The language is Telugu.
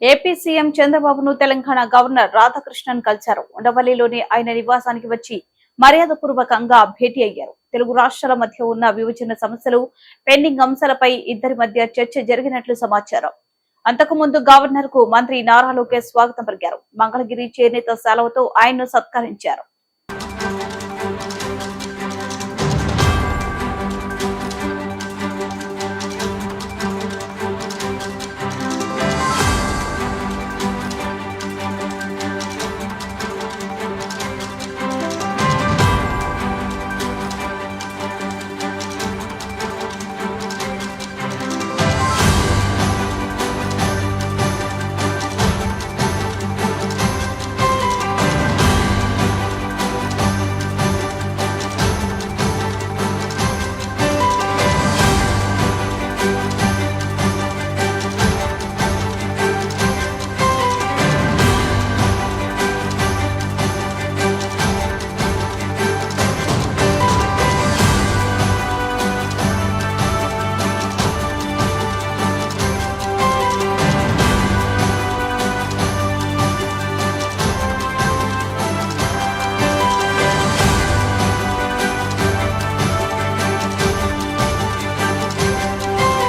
ఏపీ సీఎం చంద్రబాబును తెలంగాణ గవర్నర్ రాధాకృష్ణన్ కలిశారు. ఉండవల్లిలోని ఆయన నివాసానికి వచ్చి మర్యాదపూర్వకంగా భేటీ అయ్యారు. తెలుగు రాష్ట్రాల మధ్య ఉన్న విభజన సమస్యలు, పెండింగ్ అంశాలపై ఇద్దరి మధ్య చర్చ జరిగినట్లు సమాచారం. అంతకుముందు గవర్నర్ కు మంత్రి నారా లోకేష్ స్వాగతం పలికారు. మంగళగిరి చేనేత సెలవుతో ఆయన్ను సత్కరించారు.